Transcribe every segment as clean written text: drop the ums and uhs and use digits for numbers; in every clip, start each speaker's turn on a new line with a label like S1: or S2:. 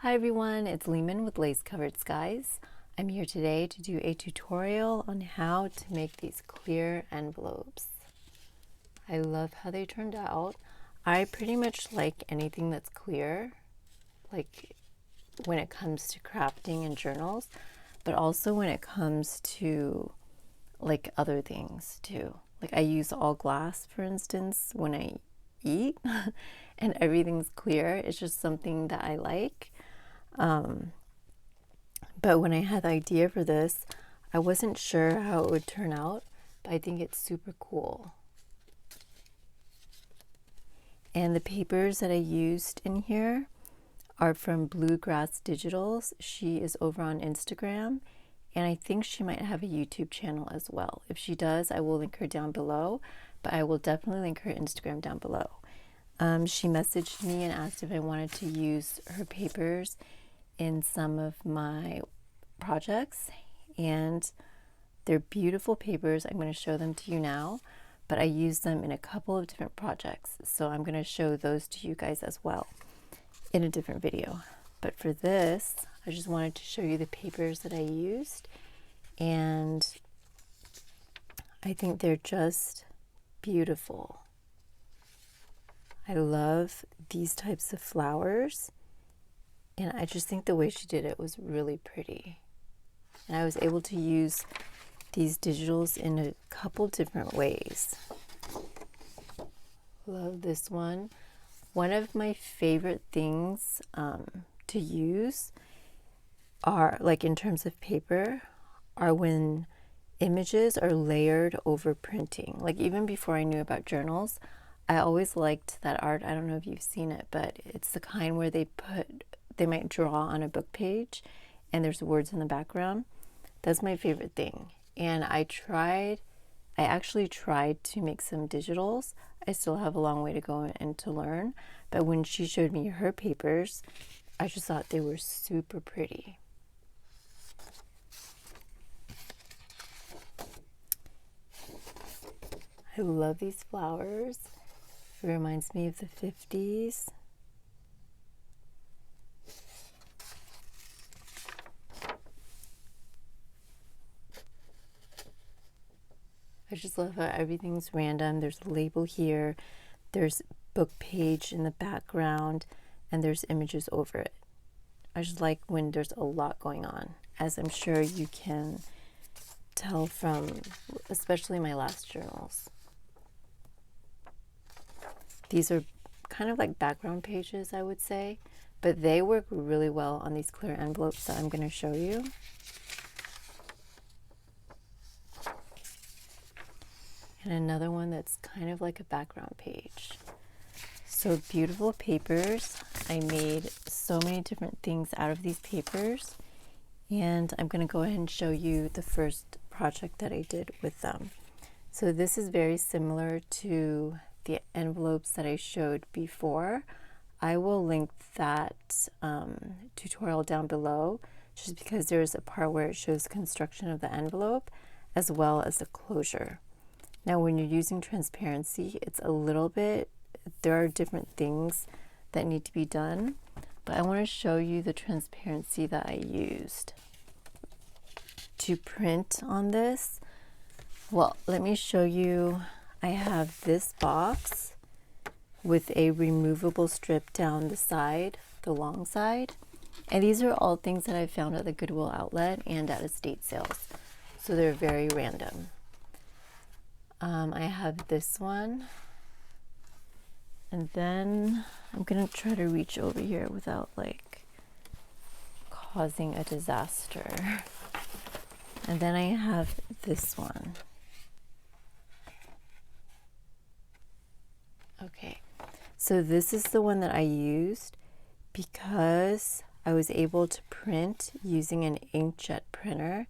S1: Hi everyone, it's Lehman with Lace Covered Skies. I'm here today to do a tutorial on how to make these clear envelopes. I love how they turned out. I pretty much like anything that's clear, like when it comes to crafting and journals, but also when it comes to like other things too. Like I use all glass, for instance, when I eat and everything's clear. It's just something that I like. But when I had the idea for this, I wasn't sure how it would turn out, but I think it's super cool. And the papers that I used in here are from Bluegrass Digitals. She is over on Instagram, and I think she might have a YouTube channel as well. If she does, I will link her down below, but I will definitely link her Instagram down below. She messaged me and asked if I wanted to use her papers in some of my projects, and they're beautiful papers. I'm going to show them to you now, but I use them in a couple of different projects, so I'm going to show those to you guys as well in a different video. But for this, I just wanted to show you the papers that I used, and I think they're just beautiful. I love these types of flowers, and I just think the way she did it was really pretty. And I was able to use these digitals in a couple different ways. Love this one. One of my favorite things to use are, like in terms of paper, are when images are layered over printing. Like even before I knew about journals, I always liked that art. I don't know if you've seen it, but it's the kind where they might draw on a book page and there's words in the background. That's my favorite thing. And I actually tried to make some digitals. I still have a long way to go and to learn, but when she showed me her papers, I just thought they were super pretty. I love these flowers. It reminds me of the 50s. I just love how everything's random. There's a label here, there's book page in the background, and there's images over it. I just like when there's a lot going on, as I'm sure you can tell from especially my last journals. These are kind of like background pages, I would say, but they work really well on these clear envelopes that I'm going to show you. And another one that's kind of like a background page. So beautiful papers. I made so many different things out of these papers, and I'm going to go ahead and show you the first project that I did with them. So this is very similar to the envelopes that I showed before. I will link that tutorial down below, just because there's a part where it shows construction of the envelope as well as the closure. Now, when you're using transparency, it's a little bit, there are different things that need to be done, but I want to show you the transparency that I used to print on this. Well, let me show you. I have this box with a removable strip down the side, the long side, and these are all things that I found at the Goodwill outlet and at estate sales, so they're very random. I have this one, and then I'm gonna try to reach over here without like causing a disaster. And then I have this one. Okay, so this is the one that I used because I was able to print using an inkjet printer,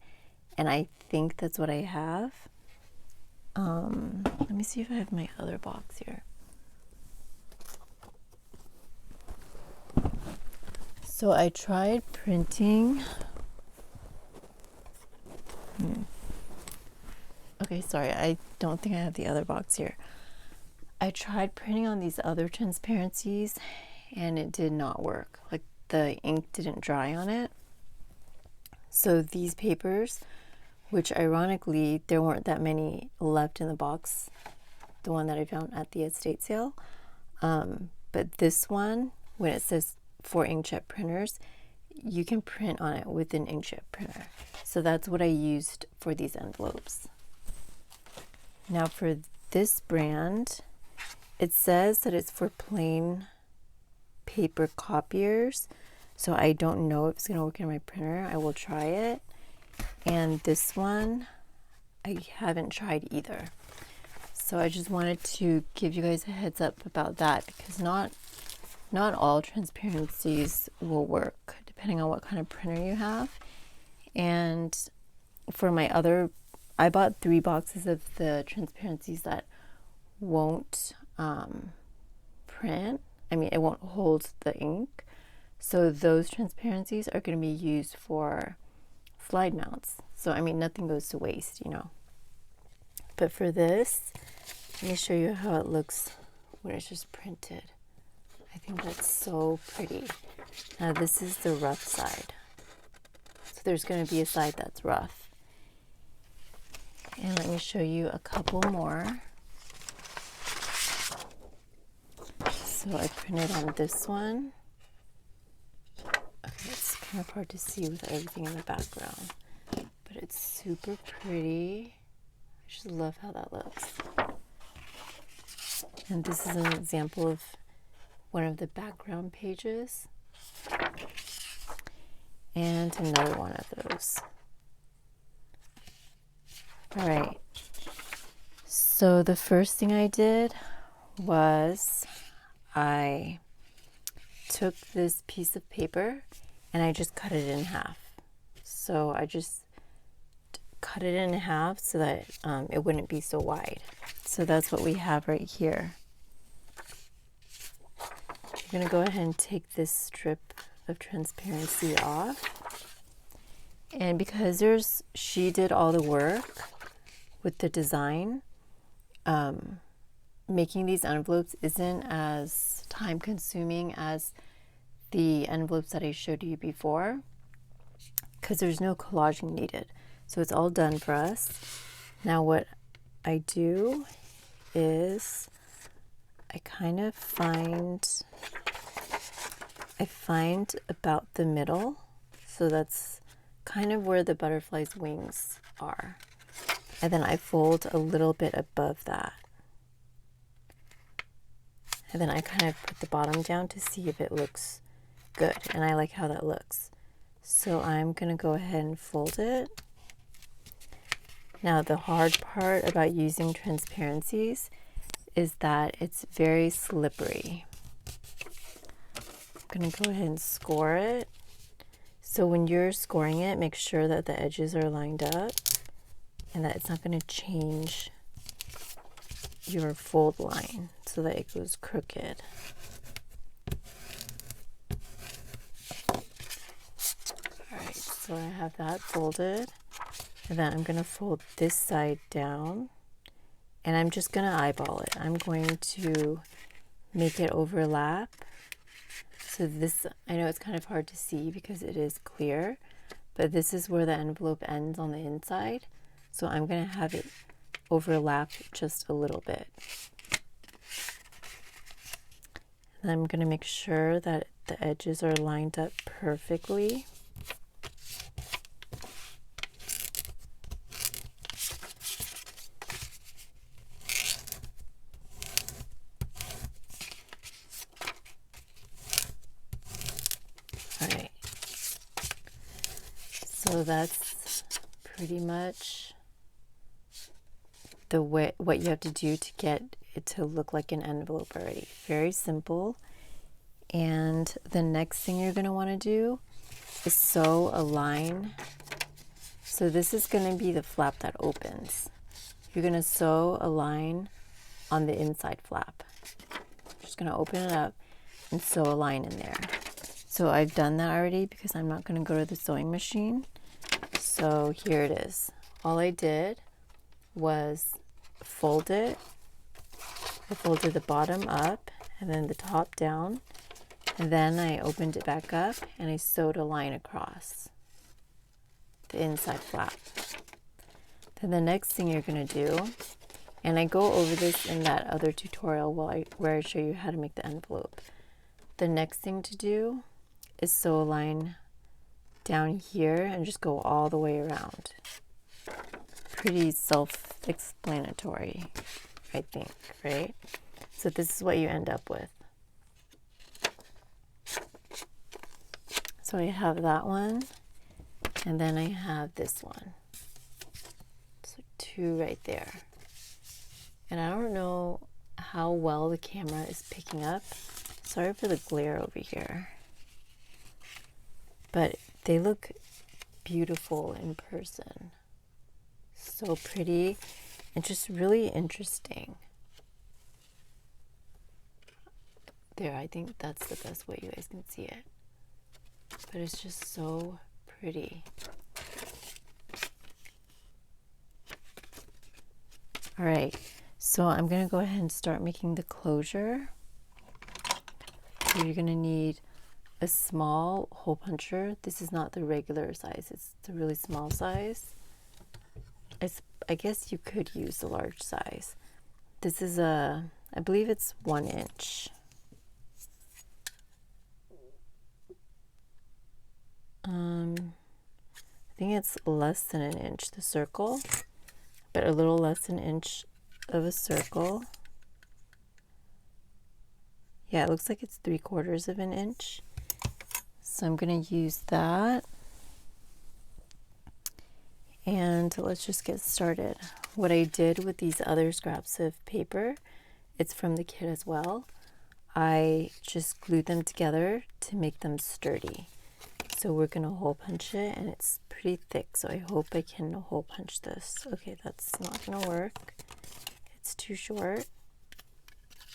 S1: and I think that's what I have. Let me see if I have my other box here. So I tried printing. Okay, sorry, I don't think I have the other box here. I tried printing on these other transparencies and it did not work. Like the ink didn't dry on it. So these papers, which ironically there weren't that many left in the box, the one that I found at the estate sale, but this one, when it says for inkjet printers, you can print on it with an inkjet printer. So that's what I used for these envelopes. Now for this brand, it says that it's for plain paper copiers. So I don't know if it's going to work in my printer. I will try it. And this one, I haven't tried either. So I just wanted to give you guys a heads up about that, because not all transparencies will work depending on what kind of printer you have. And for my other, I bought 3 boxes of the transparencies that won't print. I mean, it won't hold the ink. So those transparencies are going to be used for slide mounts. So I mean, nothing goes to waste, you know. But for this, let me show you how it looks when it's just printed. I think that's so pretty. Now this is the rough side. So there's going to be a side that's rough. And let me show you a couple more. So I printed on this one. Okay, it's kind of hard to see with everything in the background, but it's super pretty. I just love how that looks. And this is an example of one of the background pages. And another one of those. All right. So the first thing I did was I took this piece of paper and I just cut it in half. So I just cut it in half so that it wouldn't be so wide. So that's what we have right here. I'm going to go ahead and take this strip of transparency off. And because she did all the work with the design, making these envelopes isn't as time consuming as the envelopes that I showed you before, because there's no collaging needed. So it's all done for us. Now what I do is I kind of find about the middle. So that's kind of where the butterfly's wings are. And then I fold a little bit above that. And then I kind of put the bottom down to see if it looks good. And I like how that looks. So I'm going to go ahead and fold it. Now the hard part about using transparencies is that it's very slippery. I'm going to go ahead and score it. So when you're scoring it, make sure that the edges are lined up and that it's not going to change your fold line so that it goes crooked. Alright, so I have that folded, and then I'm going to fold this side down, and I'm just going to eyeball it. I'm going to make it overlap. So this, I know it's kind of hard to see because it is clear, but this is where the envelope ends on the inside. So I'm going to have it overlap just a little bit. And I'm going to make sure that the edges are lined up perfectly. All right. So that's pretty much the way, what you have to do to get it to look like an envelope already. Very simple. And the next thing you're going to want to do is sew a line. So this is going to be the flap that opens. You're going to sew a line on the inside flap. Just going to open it up and sew a line in there. So I've done that already because I'm not going to go to the sewing machine. So here it is. All I did was fold it. I folded the bottom up and then the top down, And then I opened it back up and I sewed a line across the inside flap. Then the next thing you're going to do, and I go over this in that other tutorial where I show you how to make the envelope. The next thing to do is sew a line down here and just go all the way around. Pretty self-explanatory, I think, right? So this is what you end up with. So I have that one, and then I have this one. So two right there. And I don't know how well the camera is picking up. Sorry for the glare over here. But they look beautiful in person. So pretty and just really interesting. There, I think that's the best way you guys can see it. But it's just so pretty. All right, so I'm gonna go ahead and start making the closure. So you're gonna need a small hole puncher. This is not the regular size, it's the really small size. I guess you could use the large size. This is I believe it's 1 inch. I think it's less than an inch, the circle, but a little less than an inch of a circle. Yeah, it looks like it's 3/4 of an inch. So I'm going to use that. And let's just get started. What I did with these other scraps of paper, it's from the kit as well. I just glued them together to make them sturdy. So we're going to hole punch it, and it's pretty thick, so I hope I can hole punch this. Okay, that's not going to work. It's too short.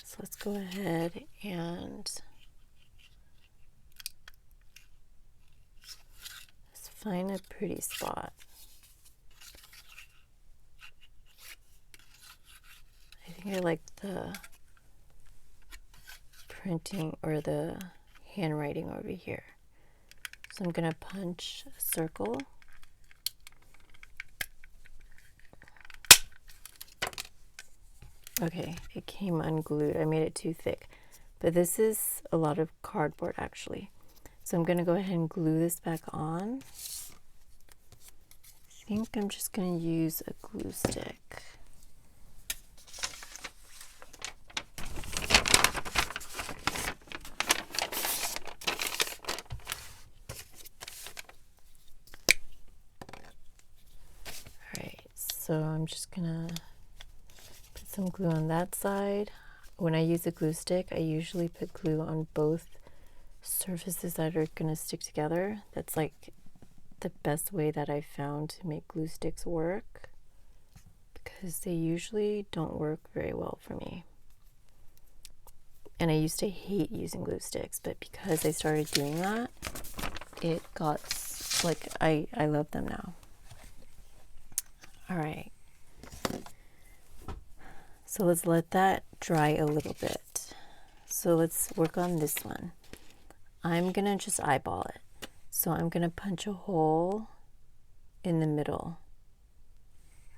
S1: So let's go ahead and let's find a pretty spot. I think I like the printing or the handwriting over here. So I'm going to punch a circle. Okay, it came unglued. I made it too thick. But this is a lot of cardboard actually. So I'm going to go ahead and glue this back on. I think I'm just going to use a glue stick. So I'm just gonna put some glue on that side. When I use a glue stick, I usually put glue on both surfaces that are gonna stick together. That's like the best way that I've found to make glue sticks work, because they usually don't work very well for me. And I used to hate using glue sticks, but because I started doing that, it got like, I love them now. All right, so let's let that dry a little bit. So let's work on this one. I'm gonna just eyeball it. So I'm gonna punch a hole in the middle.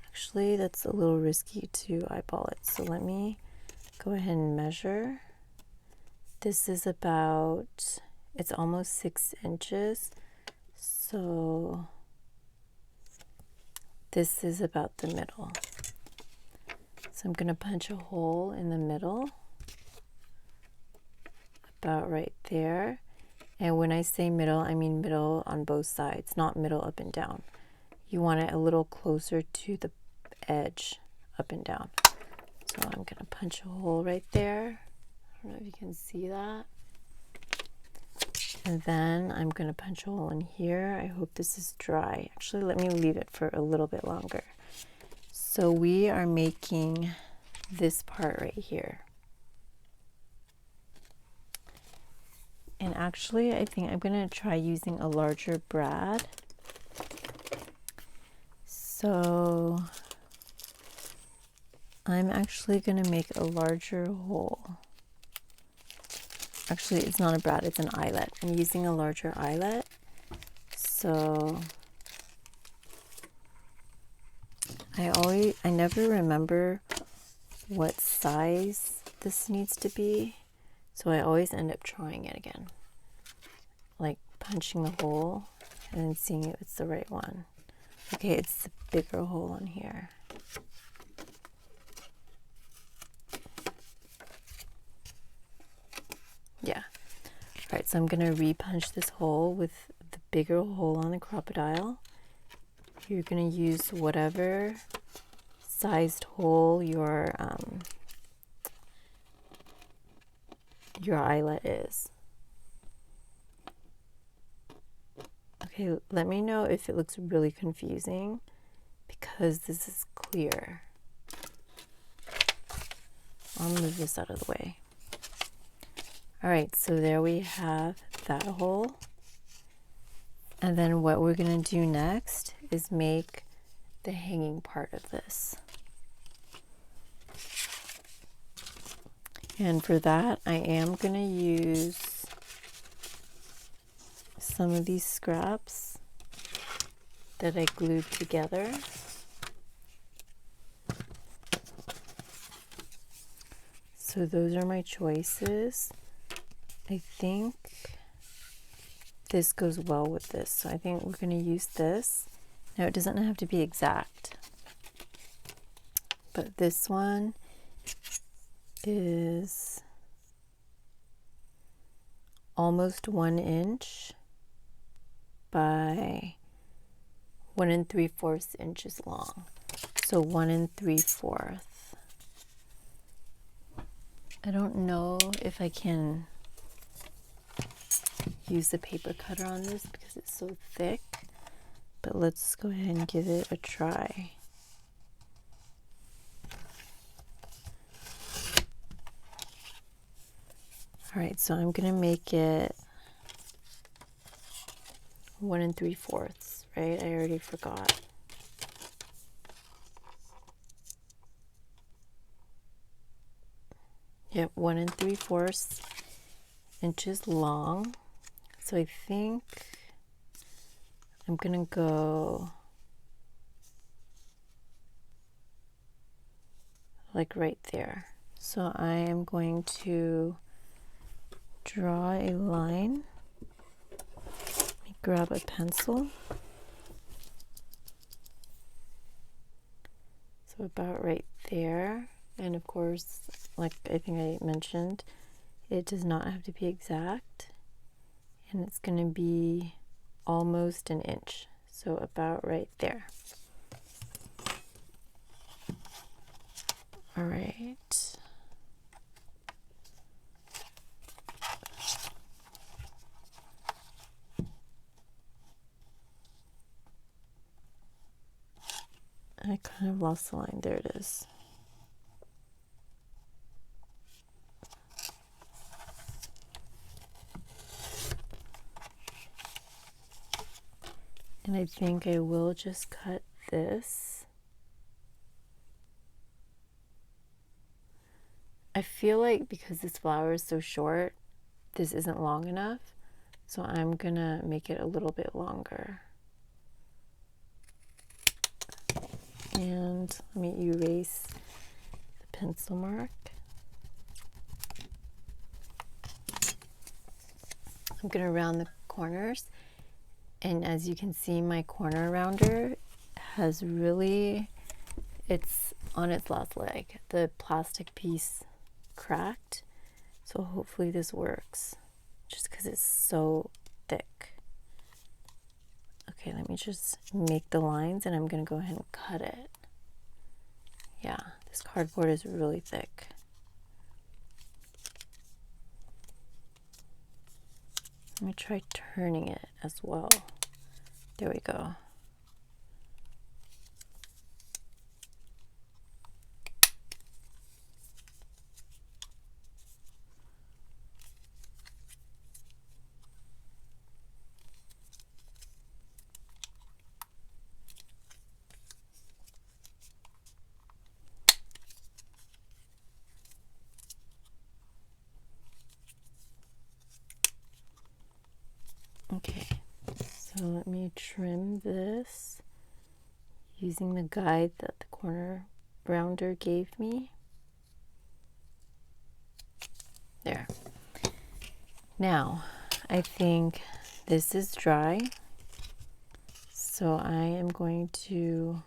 S1: Actually, that's a little risky to eyeball it. So let me go ahead and measure. This is about, it's almost 6 inches. So this is about the middle. So I'm going to punch a hole in the middle, about right there. And when I say middle, I mean middle on both sides, not middle up and down. You want it a little closer to the edge, up and down. So I'm going to punch a hole right there. I don't know if you can see that. And then I'm going to punch a hole in here. I hope this is dry. Actually, let me leave it for a little bit longer. So we are making this part right here. And actually, I think I'm going to try using a larger brad. So I'm actually going to make a larger hole. actually it's not a brad, it's an eyelet. I'm using a larger eyelet. So I never remember what size this needs to be, so I always end up trying it again, like punching the hole and then seeing if it's the right one. Okay, it's the bigger hole on here. Yeah. All right, so I'm gonna re-punch this hole with the bigger hole on the crocodile. You're gonna use whatever sized hole your eyelet is. Okay, let me know if it looks really confusing because this is clear. I'll move this out of the way. All right, so there we have that hole. And then what we're gonna do next is make the hanging part of this. And for that, I am gonna use some of these scraps that I glued together. So those are my choices. I think this goes well with this. So I think we're going to use this. Now it doesn't have to be exact, but this one is almost 1 inch by 1 3/4 inches long. So 1 3/4. I don't know if I can use the paper cutter on this because it's so thick, but let's go ahead and give it a try. All right, so I'm gonna make it 1 3/4, right? I already forgot. Yep, 1 3/4 inches long. So I think I'm gonna go like right there. So I am going to draw a line. Let me grab a pencil. So about right there. And of course, like I think I mentioned, it does not have to be exact. And it's going to be almost 1 inch. So about right there. All right. I kind of lost the line. There it is. And I think I will just cut this. I feel like because this flower is so short, this isn't long enough. So I'm gonna make it a little bit longer. And let me erase the pencil mark. I'm gonna round the corners. And as you can see, my corner rounder has really, it's on its last leg. The plastic piece cracked. So hopefully this works, just because it's so thick. Okay, let me just make the lines and I'm gonna go ahead and cut it. Yeah, this cardboard is really thick. Let me try turning it as well. There we go. Okay, so let me trim this using the guide that the corner rounder gave me. There. Now, I think this is dry, so I am going to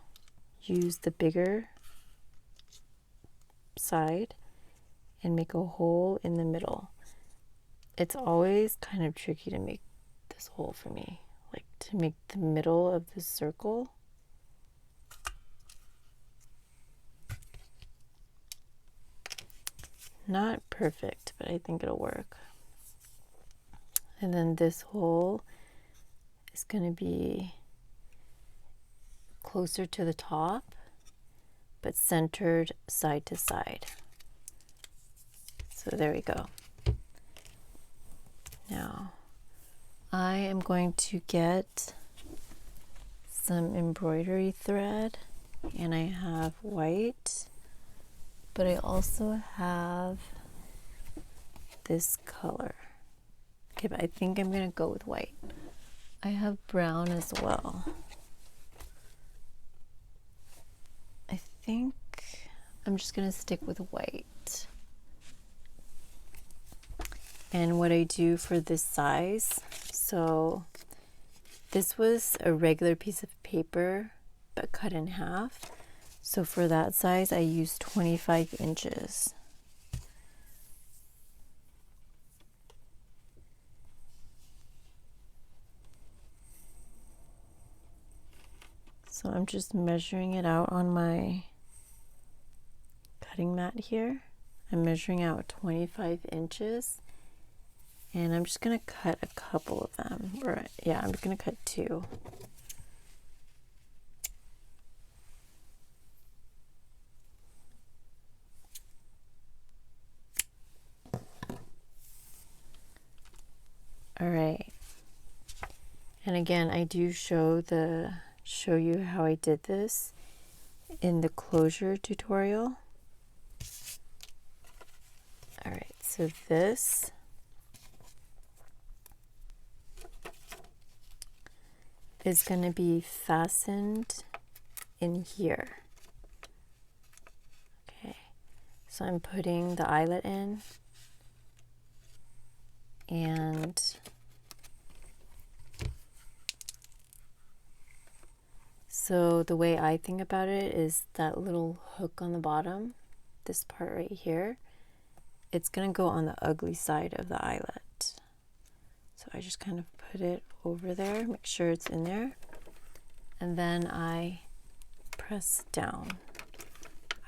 S1: use the bigger side and make a hole in the middle. It's always kind of tricky to make this hole for me, like to make the middle of the circle. Not perfect, but I think it'll work. And then this hole is going to be closer to the top, but centered side to side. So there we go. Now, I am going to get some embroidery thread, and I have white, but I also have this color. Okay, but I think I'm going to go with white. I have brown as well. I think I'm just going to stick with white. And what I do for this size, so this was a regular piece of paper, but cut in half. So for that size, I used 25 inches. So I'm just measuring it out on my cutting mat here. I'm measuring out 25 inches. And I'm just going to cut a couple of them. Or, yeah, I'm going to cut 2. All right. And again, I do show you how I did this in the closure tutorial. All right, so this is going to be fastened in here. Okay, so I'm putting the eyelet in, and so the way I think about it is that little hook on the bottom, this part right here, it's going to go on the ugly side of the eyelet. So I just kind of put it over there, make sure it's in there, and then I press down.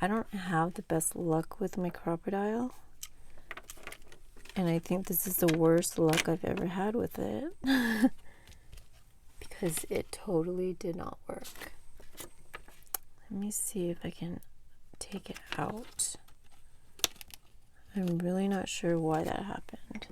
S1: I don't have the best luck with my crocodile, and I think this is the worst luck I've ever had with it because it totally did not work. Let me see if I can take it out. I'm really not sure why that happened.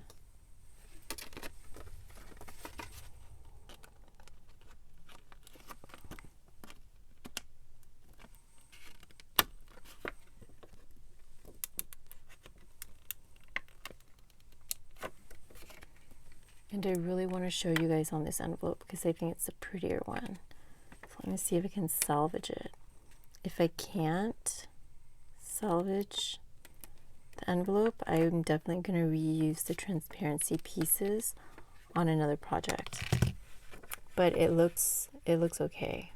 S1: And I really want to show you guys on this envelope because I think it's a prettier one. So let me see if I can salvage it. If I can't salvage the envelope, I'm definitely going to reuse the transparency pieces on another project. But it looks okay.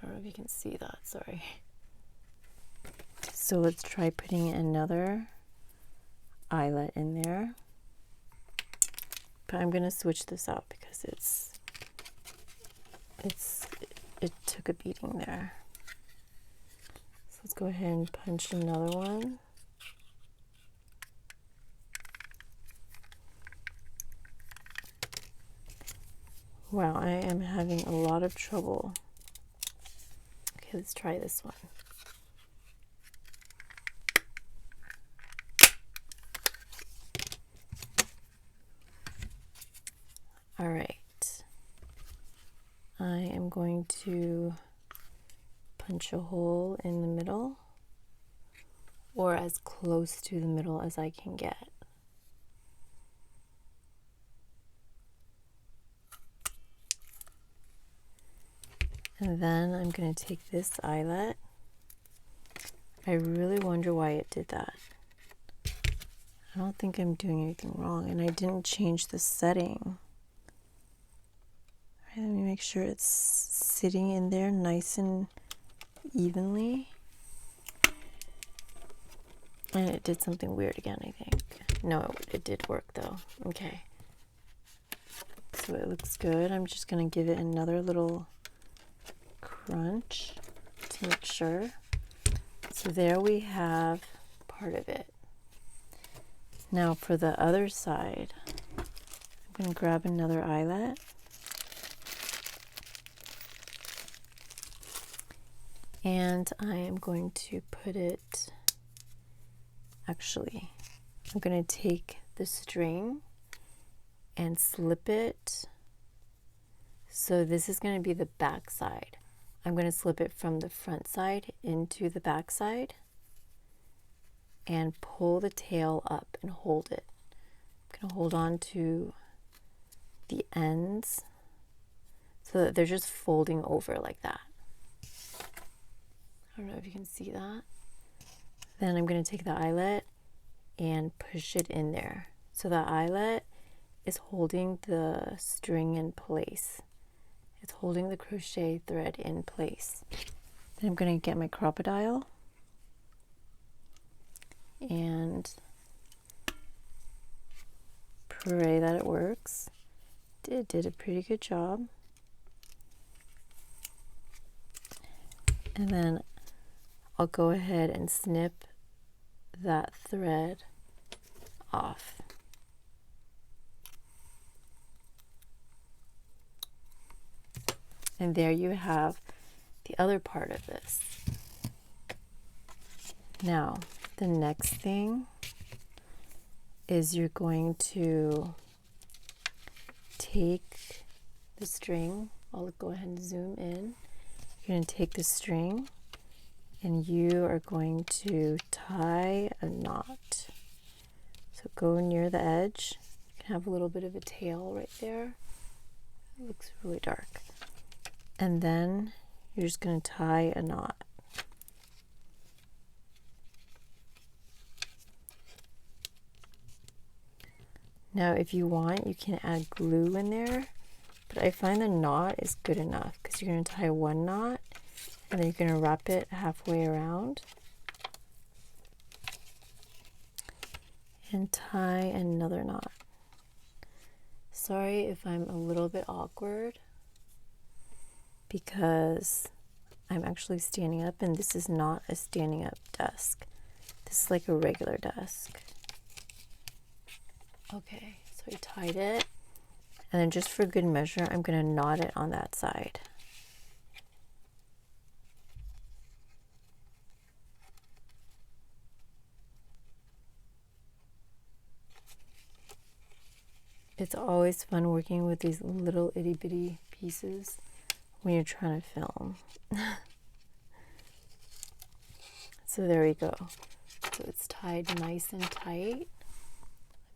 S1: I don't know if you can see that, sorry. So let's try putting another eyelet in there. But I'm going to switch this out because it took a beating there. So let's go ahead and punch another one. Wow, I am having a lot of trouble. Okay, let's try this one. All right, I am going to punch a hole in the middle, or as close to the middle as I can get. And then I'm going to take this eyelet. I really wonder why it did that. I don't think I'm doing anything wrong, and I didn't change the setting. All right, let me make sure it's sitting in there nice and evenly. And it did something weird again, I think. No, it did work though. Okay. So it looks good. I'm just going to give it another little crunch to make sure. So there we have part of it. Now for the other side, I'm going to grab another eyelet. And I am going to put it, actually, I'm going to take the string and slip it. So this is going to be the back side. I'm going to slip it from the front side into the back side and pull the tail up and hold it. I'm going to hold on to the ends so that they're just folding over like that. I don't know if you can see that. Then I'm going to take the eyelet and push it in there. So the eyelet is holding the string in place. It's holding the crochet thread in place. Then I'm going to get my crocodile and pray that it works. It did a pretty good job. And then I'll go ahead and snip that thread off. And there you have the other part of this. Now, the next thing is you're going to take the string. I'll go ahead and zoom in. You're going to take the string and you are going to tie a knot. So go near the edge. You can have a little bit of a tail right there. It looks really dark. And then you're just going to tie a knot. Now if you want, you can add glue in there, but I find the knot is good enough because you're going to tie one knot and then you're going to wrap it halfway around and tie another knot. Sorry if I'm a little bit awkward because I'm actually standing up and this is not a standing up desk. This is like a regular desk. Okay, so I tied it, and then just for good measure, I'm going to knot it on that side. It's always fun working with these little itty bitty pieces when you're trying to film. So there we go. So it's tied nice and tight.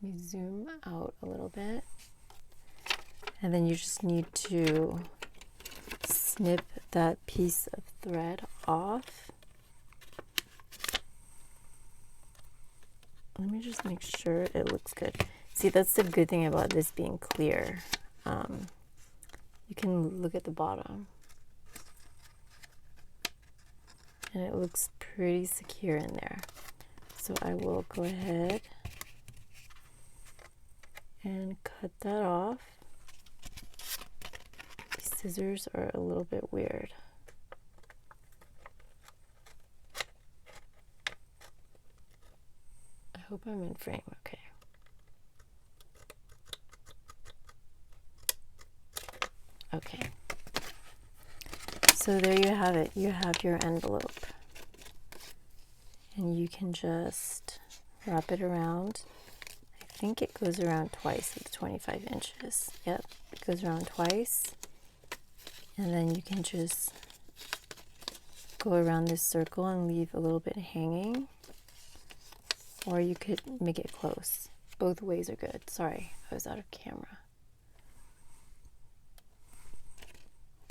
S1: Let me zoom out a little bit. And then you just need to snip that piece of thread off. Let me just make sure it looks good. See, that's the good thing about this being clear. You can look at the bottom. And it looks pretty secure in there. So I will go ahead and cut that off. These scissors are a little bit weird. I hope I'm in frame, okay. Okay. So there you have it. You have your envelope. And you can just wrap it around. I think it goes around twice with 25 inches. Yep, it goes around twice. And then you can just go around this circle and leave a little bit hanging. Or you could make it close. Both ways are good. Sorry, I was out of camera.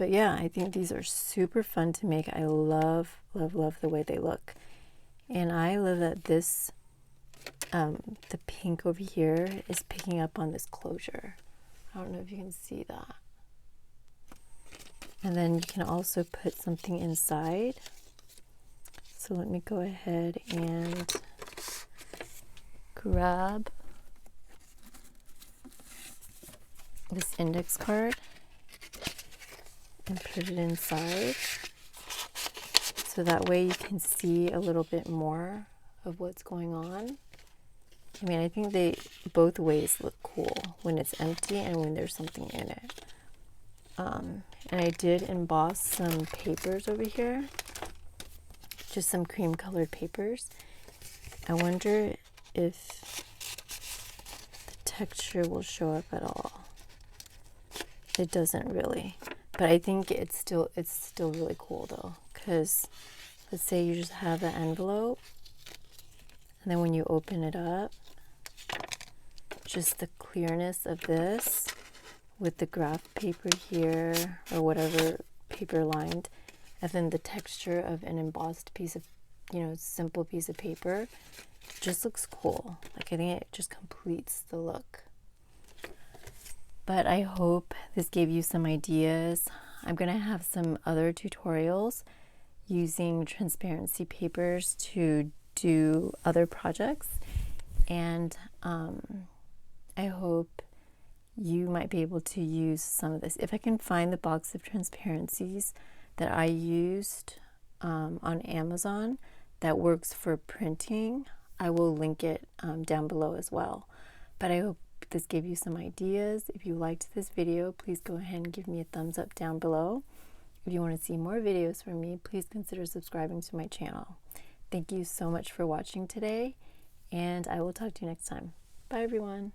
S1: But yeah, I think these are super fun to make. I love, love, love the way they look. And I love that this, the pink over here is picking up on this closure. I don't know if you can see that. And then you can also put something inside. So let me go ahead and grab this index card and put it inside. So that way you can see a little bit more of what's going on. I mean, I think they both ways look cool, when it's empty and when there's something in it. And I did emboss some papers over here, just some cream colored papers. I wonder if the texture will show up at all. It doesn't really, but I think it's still really cool though, because let's say you just have an envelope, and then when you open it up, just the clearness of this with the graph paper here, or whatever paper lined, and then the texture of an embossed piece of, simple piece of paper, just looks cool. Like, I think it just completes the look. But I hope this gave you some ideas. I'm gonna have some other tutorials using transparency papers to do other projects, and I hope you might be able to use some of this. If I can find the box of transparencies that I used on Amazon that works for printing, I will link it down below as well. But I hope this gave you some ideas. If you liked this video, please go ahead and give me a thumbs up down below. If you want to see more videos from me, please consider subscribing to my channel. Thank you so much for watching today, and I will talk to you next time. Bye everyone.